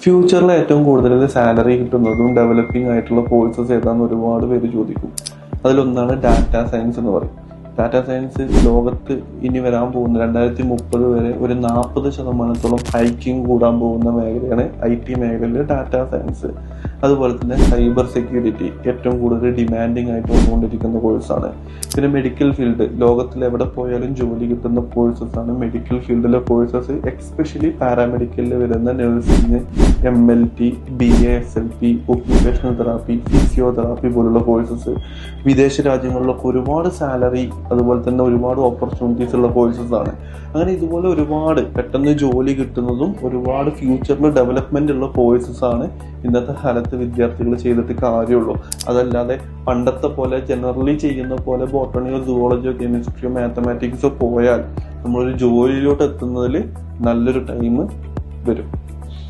ഫ്യൂച്ചറിൽ ഏറ്റവും കൂടുതൽ സാലറി കിട്ടുന്നതും ഡെവലപ്പിംഗ് ആയിട്ടുള്ള കോഴ്സസ് ഏതാണെന്ന് ഒരുപാട് പേര് ചോദിക്കും. അതിലൊന്നാണ് ഡാറ്റ സയൻസ് എന്ന് പറയും. ഡാറ്റ സയൻസ് ലോകത്ത് ഇനി വരാൻ പോകുന്ന 2030 വരെ ഒരു 40% ഹൈക്കിങ് കൂടാൻ പോകുന്ന മേഖലയാണ് IT മേഖലയിൽ ഡാറ്റ സയൻസ്. അതുപോലെ തന്നെ സൈബർ സെക്യൂരിറ്റി ഏറ്റവും കൂടുതൽ ഡിമാൻഡിങ് ആയിട്ട് വന്നുകൊണ്ടിരിക്കുന്ന കോഴ്സാണ്. പിന്നെ മെഡിക്കൽ ഫീൽഡ്, ലോകത്തിൽ എവിടെ പോയാലും ജോലി കിട്ടുന്ന കോഴ്സസ് ആണ് മെഡിക്കൽ ഫീൽഡിലെ കോഴ്സസ്. എക്സ്പെഷ്യലി പാരാമെഡിക്കലിൽ വരുന്ന nursing, MLT, BASLP, occupational therapy, physiotherapy പോലുള്ള കോഴ്സസ്. വിദേശ രാജ്യങ്ങളിലൊക്കെ ഒരുപാട് സാലറി അതുപോലെ തന്നെ ഒരുപാട് ഓപ്പർച്യൂണിറ്റീസ് ഉള്ള കോഴ്സസ് ആണ്. അങ്ങനെ ഇതുപോലെ ഒരുപാട് പെട്ടെന്ന് ജോലി കിട്ടുന്നതും ഒരുപാട് ഫ്യൂച്ചറിൽ ഡെവലപ്മെന്റ് ഉള്ള കോഴ്സസ് ആണ് ഇന്നത്തെ കാലത്ത് വിദ്യാർത്ഥികൾ ചെയ്തിട്ട് കാര്യമുള്ളൂ. അതല്ലാതെ പണ്ടത്തെ പോലെ ജനറലി ചെയ്യുന്ന പോലെ ബോട്ടണിയോ സുവോളജിയോ കെമിസ്ട്രിയോ മാത്തമാറ്റിക്സോ പോയാൽ നമ്മളൊരു ജോലിയിലോട്ട് എത്തുന്നതിൽ നല്ലൊരു ടൈം വരും.